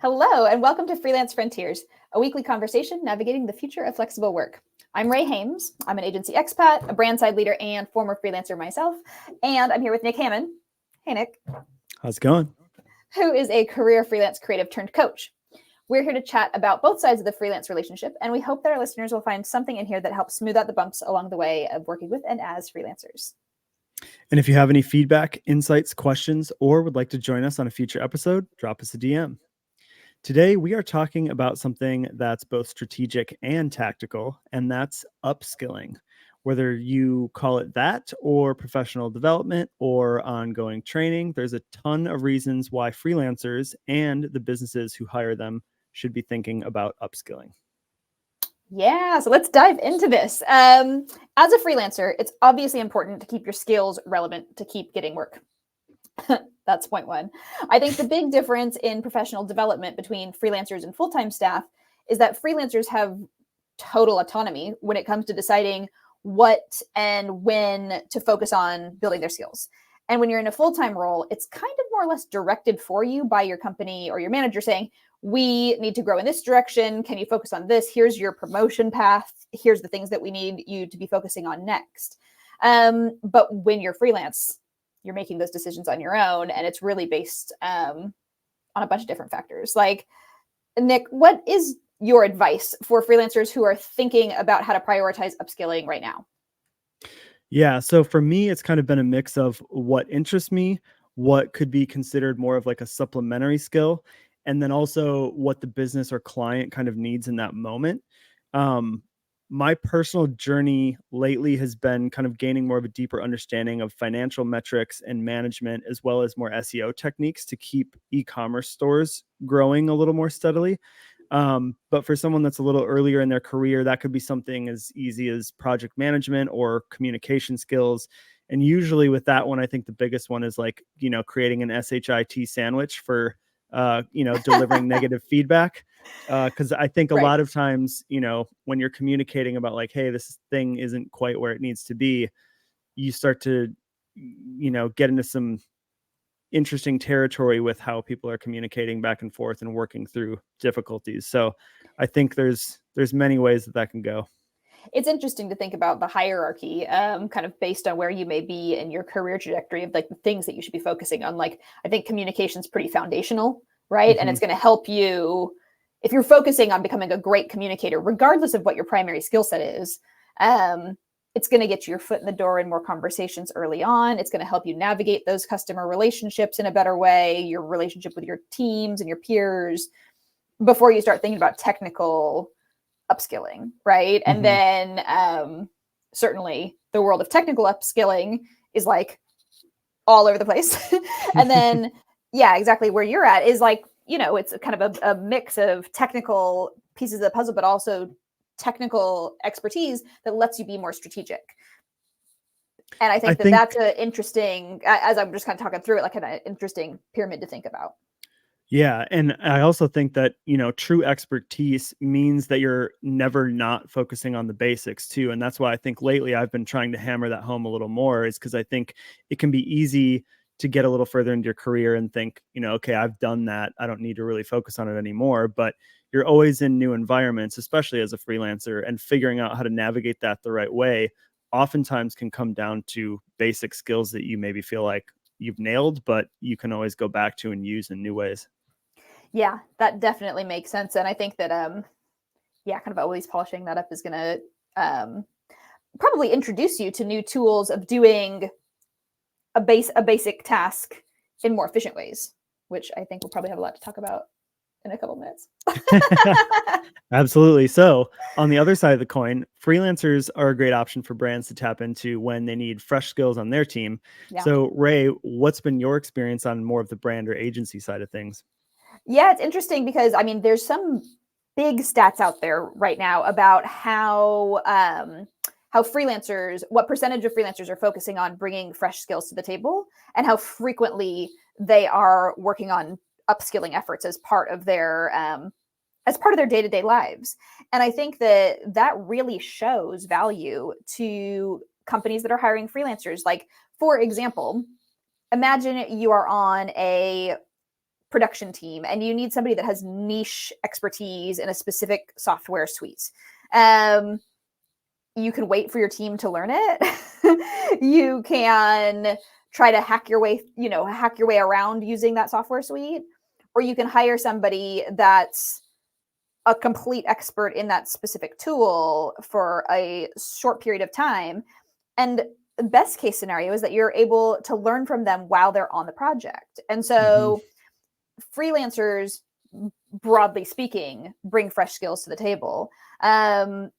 Hello, and welcome to Freelance Frontiers, a weekly conversation navigating the future of flexible work. I'm Ray Hames. I'm an agency expat, a brand side leader, and former freelancer myself. And I'm here with Nick Hammond. Hey, Nick. How's it going? Who is a career freelance creative turned coach. We're here to chat about both sides of the freelance relationship, and we hope that our listeners will find something in here that helps smooth out the bumps along the way of working with and as freelancers. And if you have any feedback, insights, questions, or would like to join us on a future episode, drop us a DM. Today, we are talking about something that's both strategic and tactical, and that's upskilling. Whether you call it that or professional development or ongoing training, there's a ton of reasons why freelancers and the businesses who hire them should be thinking about upskilling. Yeah, so let's dive into this. As a freelancer, it's obviously important to keep your skills relevant to keep getting work. That's point one. I think the big difference in professional development between freelancers and full-time staff is that freelancers have total autonomy when it comes to deciding what and when to focus on building their skills. And when you're in a full-time role, it's kind of more or less directed for you by your company or your manager saying, we need to grow in this direction. Can you focus on this? Here's your promotion path. Here's the things that we need you to be focusing on next. But when you're freelance, you're making those decisions on your own, and it's really based on a bunch of different factors. Like, Nick, what is your advice for freelancers who are thinking about how to prioritize upskilling right now? Yeah, so for me, it's kind of been a mix of what interests me, what could be considered more of like a supplementary skill, and then also what the business or client kind of needs in that moment. Um, my personal journey lately has been kind of gaining more of a deeper understanding of financial metrics and management, as well as more SEO techniques to keep e-commerce stores growing a little more steadily. But for someone that's a little earlier in their career, that could be something as easy as project management or communication skills. And usually with that one, I think the biggest one is like, creating an SHIT sandwich for, delivering negative feedback. Because I think a Right. lot of times, when you're communicating about like, hey, this thing isn't quite where it needs to be, you start to, get into some interesting territory with how people are communicating back and forth and working through difficulties. So I think there's many ways that can go. It's interesting to think about the hierarchy, kind of based on where you may be in your career trajectory of like the things that you should be focusing on. Like, I think communication is pretty foundational, right? Mm-hmm. And it's going to help you if you're focusing on becoming a great communicator, regardless of what your primary skill set is. It's going to get you your foot in the door in more conversations early on. It's going to help you navigate those customer relationships in a better way, your relationship with your teams and your peers, before you start thinking about technical upskilling, right? Mm-hmm. And then certainly the world of technical upskilling is like all over the place. And then, yeah, exactly where you're at is like, it's kind of a mix of technical pieces of the puzzle, but also technical expertise that lets you be more strategic. And I think that's an interesting, as I'm just kind of talking through it, like an interesting pyramid to think about. Yeah. And I also think that, true expertise means that you're never not focusing on the basics too. And that's why I think lately I've been trying to hammer that home a little more, is because I think it can be easy to get a little further into your career and think, okay, I've done that. I don't need to really focus on it anymore. But you're always in new environments, especially as a freelancer, and figuring out how to navigate that the right way oftentimes can come down to basic skills that you maybe feel like you've nailed, but you can always go back to and use in new ways. Yeah, that definitely makes sense. And I think that, kind of always polishing that up is going to probably introduce you to new tools of doing a basic task in more efficient ways, which I think we'll probably have a lot to talk about in a couple minutes. Absolutely. So on the other side of the coin, freelancers are a great option for brands to tap into when they need fresh skills on their team. Yeah. So Ray, what's been your experience on more of the brand or agency side of things? Yeah, it's interesting because there's some big stats out there right now about how freelancers, what percentage of freelancers are focusing on bringing fresh skills to the table, and how frequently they are working on upskilling efforts as part of their day-to-day lives. And I think that really shows value to companies that are hiring freelancers. Like, for example, imagine you are on a production team and you need somebody that has niche expertise in a specific software suite. You can wait for your team to learn it. You can try to hack your way around using that software suite, or you can hire somebody that's a complete expert in that specific tool for a short period of time. And the best case scenario is that you're able to learn from them while they're on the project. And so freelancers, broadly speaking, bring fresh skills to the table. And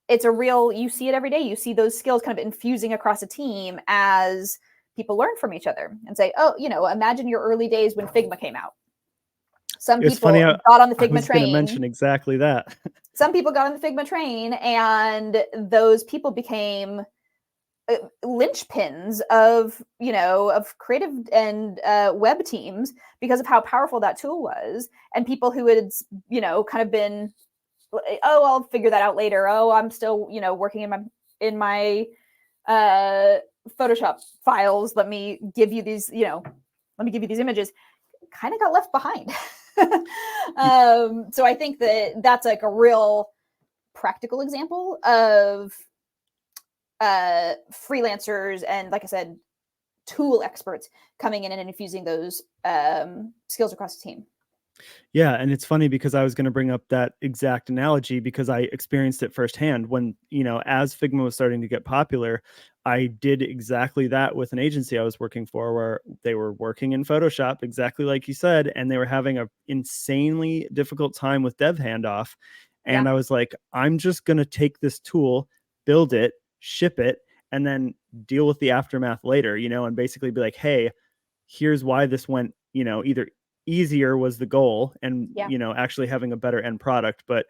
it's you see it every day. You see those skills kind of infusing across a team as people learn from each other and say, oh, imagine your early days when Figma came out. Some people got on the Figma train. I was going to mention exactly that. Some people got on the Figma train, and those people became linchpins of creative and web teams because of how powerful that tool was. And people who had kind of been, oh, I'll figure that out later. Oh, I'm still working in my Photoshop files. Let me give you these images. Kind of got left behind. So I think that's like a real practical example of freelancers and, like I said, tool experts coming in and infusing those skills across the team. Yeah. And it's funny because I was going to bring up that exact analogy because I experienced it firsthand when, as Figma was starting to get popular, I did exactly that with an agency I was working for where they were working in Photoshop, exactly like you said, and they were having an insanely difficult time with dev handoff. And I was like, I'm just going to take this tool, build it, ship it, and then deal with the aftermath later, and basically be like, hey, here's why this went, either easier was the goal and, actually having a better end product. But,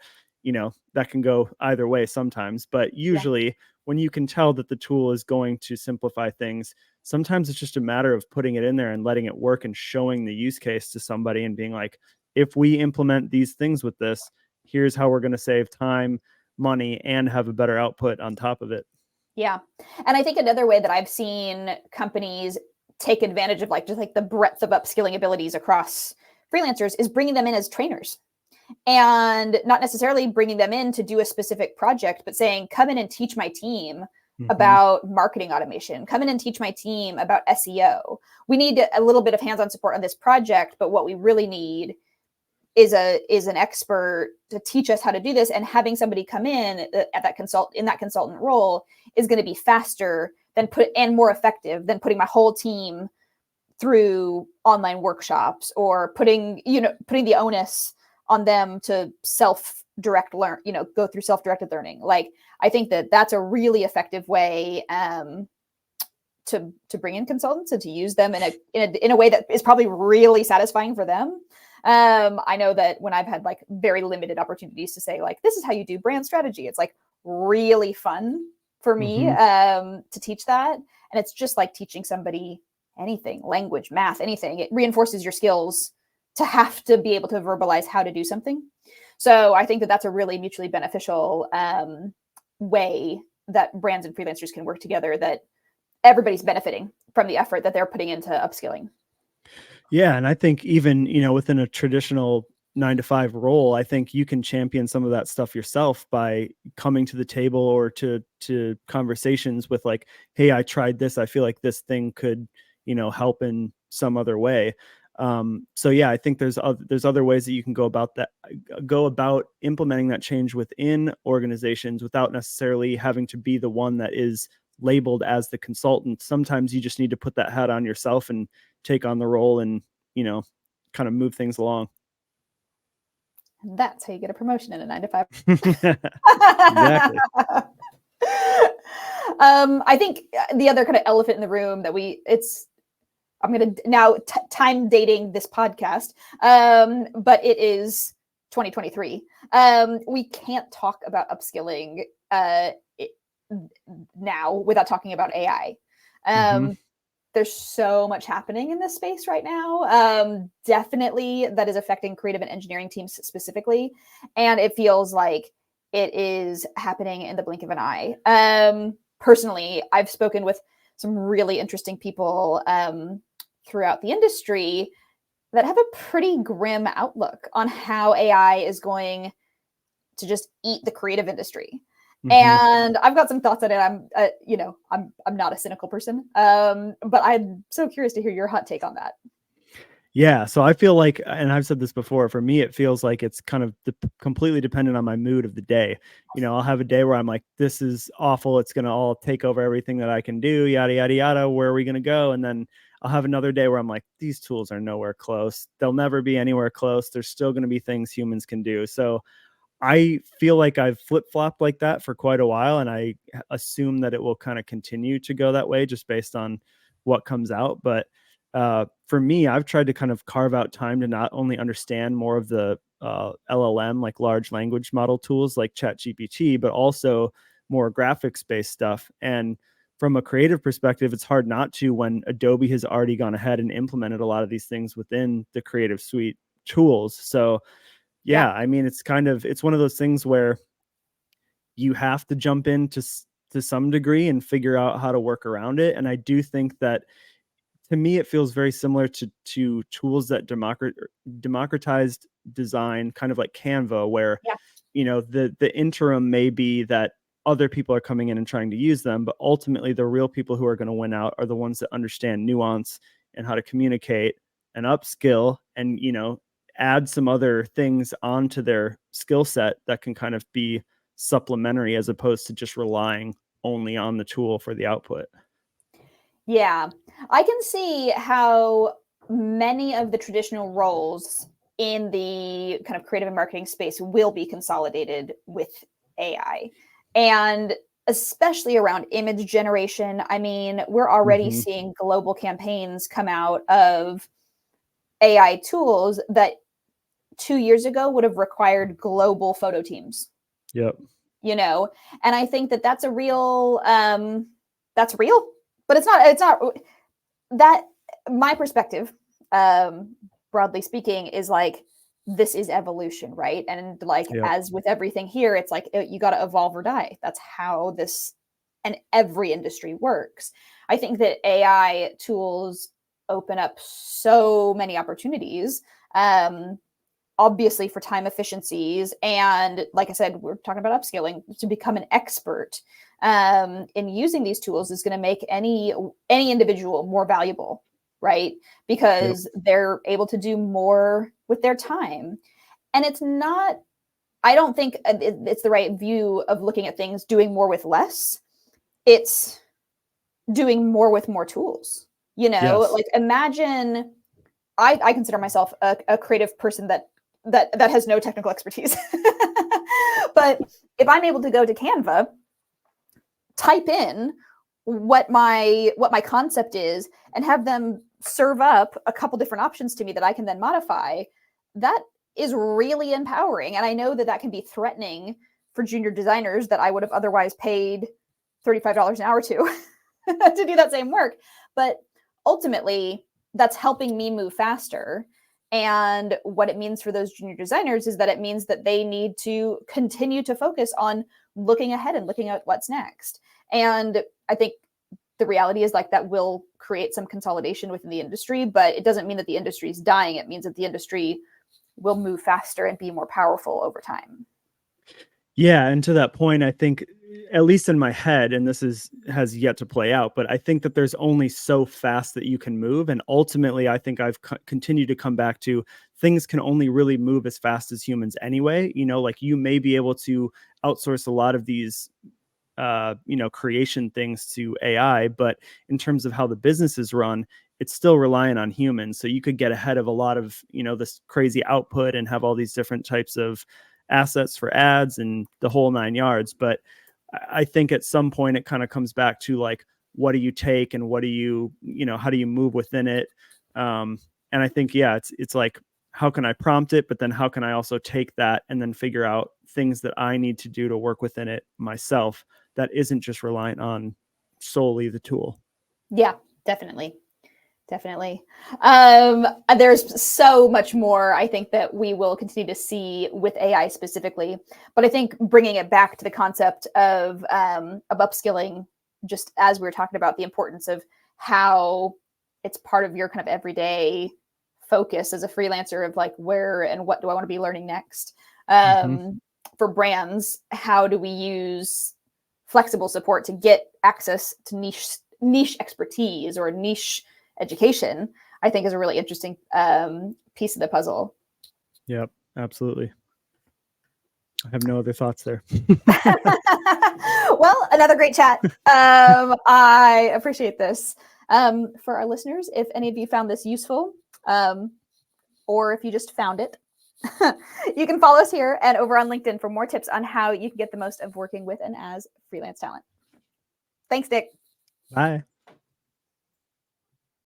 that can go either way sometimes. But usually when you can tell that the tool is going to simplify things, sometimes it's just a matter of putting it in there and letting it work and showing the use case to somebody and being like, if we implement these things with this, here's how we're going to save time, money, and have a better output on top of it. Yeah. And I think another way that I've seen companies take advantage of just the breadth of upskilling abilities across freelancers is bringing them in as trainers, and not necessarily bringing them in to do a specific project, but saying, come in and teach my team about marketing automation. Come in and teach my team about SEO. We need a little bit of hands-on support on this project, but what we really need is an expert to teach us how to do this. And having somebody come in at that consultant role is going to be faster and more effective than putting my whole team through online workshops or putting the onus on them to go through self-directed learning. Like, I think that's a really effective way to bring in consultants and to use them in a way that is probably really satisfying for them. I know that when I've had very limited opportunities to say this is how you do brand strategy, it's really fun for me to teach that. And it's just like teaching somebody anything, language, math, anything. It reinforces your skills to have to be able to verbalize how to do something. So I think that's a really mutually beneficial way that brands and freelancers can work together, that everybody's benefiting from the effort that they're putting into upskilling. Yeah. And I think even, within a traditional 9-to-5 role, I think you can champion some of that stuff yourself by coming to the table or to conversations with hey, I tried this. I feel like this thing could, help in some other way. So yeah, I think there's other ways that you can go about implementing that change within organizations without necessarily having to be the one that is labeled as the consultant. Sometimes you just need to put that hat on yourself and take on the role and, kind of move things along. And that's how you get a promotion in a 9-to-5. Exactly. I think the other kind of elephant in the room that I'm going to now time dating this podcast, but it is 2023. We can't talk about upskilling now without talking about AI. There's so much happening in this space right now. Definitely that is affecting creative and engineering teams specifically. And it feels like it is happening in the blink of an eye. Personally, I've spoken with some really interesting people throughout the industry that have a pretty grim outlook on how AI is going to just eat the creative industry. Hmm. And I've got some thoughts on it. I'm not a cynical person, but I'm so curious to hear your hot take on that. Yeah, so I feel like, and I've said this before, for me, it feels like it's kind of completely dependent on my mood of the day. I'll have a day where I'm like, this is awful. It's going to all take over everything that I can do, yada, yada, yada. Where are we going to go? And then I'll have another day where I'm like, these tools are nowhere close. They'll never be anywhere close. There's still going to be things humans can do. So I feel like I've flip-flopped like that for quite a while, and I assume that it will kind of continue to go that way just based on what comes out. But for me, I've tried to kind of carve out time to not only understand more of the LLM, like large language model tools like ChatGPT, but also more graphics-based stuff. And from a creative perspective, it's hard not to when Adobe has already gone ahead and implemented a lot of these things within the Creative Suite tools. So Yeah. yeah, I mean, it's one of those things where you have to jump in to some degree and figure out how to work around it. And I do think that, to me, it feels very similar to tools that democratized design, kind of like Canva, where Yeah. the interim may be that other people are coming in and trying to use them, but ultimately the real people who are going to win out are the ones that understand nuance and how to communicate and upskill and add some other things onto their skill set that can kind of be supplementary as opposed to just relying only on the tool for the output. Yeah. I can see how many of the traditional roles in the kind of creative and marketing space will be consolidated with AI. And especially around image generation. I mean, we're already Hmm. seeing global campaigns come out of AI tools that 2 years ago would have required global photo teams, Yep. you know? And I think that that's real, but it's not that my perspective, um, broadly speaking, is like this is evolution, right? And like Yep. as with everything here, it's like you got to evolve or die. That's how this and every industry works. I think that AI tools open up so many opportunities. Obviously for time efficiencies and like I said, we're talking about upskilling to become an expert in using these tools is going to make any individual more valuable, right? Yep. Because they're able to do more with their time. And it's not, I don't think it's the right view of looking at things doing more with less. It's doing more with more tools. Yes. Like imagine I consider myself a creative person that has no technical expertise. But if I'm able to go to Canva, type in what my concept is, and have them serve up a couple different options to me that I can then modify, that is really empowering. And I know that that can be threatening for junior designers that I would have otherwise paid $35 an hour to to do that same work. But ultimately, that's helping me move faster. And what it means for those junior designers is that it means that they need to continue to focus on looking ahead and looking at what's next. And I think the reality is like that will create some consolidation within the industry, but it doesn't mean that the industry is dying. It means that the industry will move faster and be more powerful over time. Yeah, and to that point, I think, at least in my head, and this has yet to play out, but I think that there's only so fast that you can move, and ultimately, I think I've continued to come back to things can only really move as fast as humans anyway. Like you may be able to outsource a lot of these creation things to AI, but in terms of how the business is run, it's still reliant on humans. So you could get ahead of a lot of, this crazy output and have all these different types of assets for ads and the whole nine yards. But I think at some point it kind of comes back to like, what do you take and what do how do you move within it? And I think, yeah, it's like, how can I prompt it? But then how can I also take that and then figure out things that I need to do to work within it myself that isn't just reliant on solely the tool. Yeah, definitely. Definitely. There's so much more I think that we will continue to see with AI specifically, but I think bringing it back to the concept of upskilling, just as we were talking about the importance of how it's part of your kind of everyday focus as a freelancer of like where and what do I want to be learning next. Mhm. For brands, how do we use flexible support to get access to niche expertise or niche education? I think is a really interesting piece of the puzzle. Yep, absolutely. I have no other thoughts there. Well, another great chat. I appreciate this. For our listeners, if any of you found this useful, or if you just found it, you can follow us here and over on LinkedIn for more tips on how you can get the most of working with and as freelance talent. Thanks, Dick. Bye.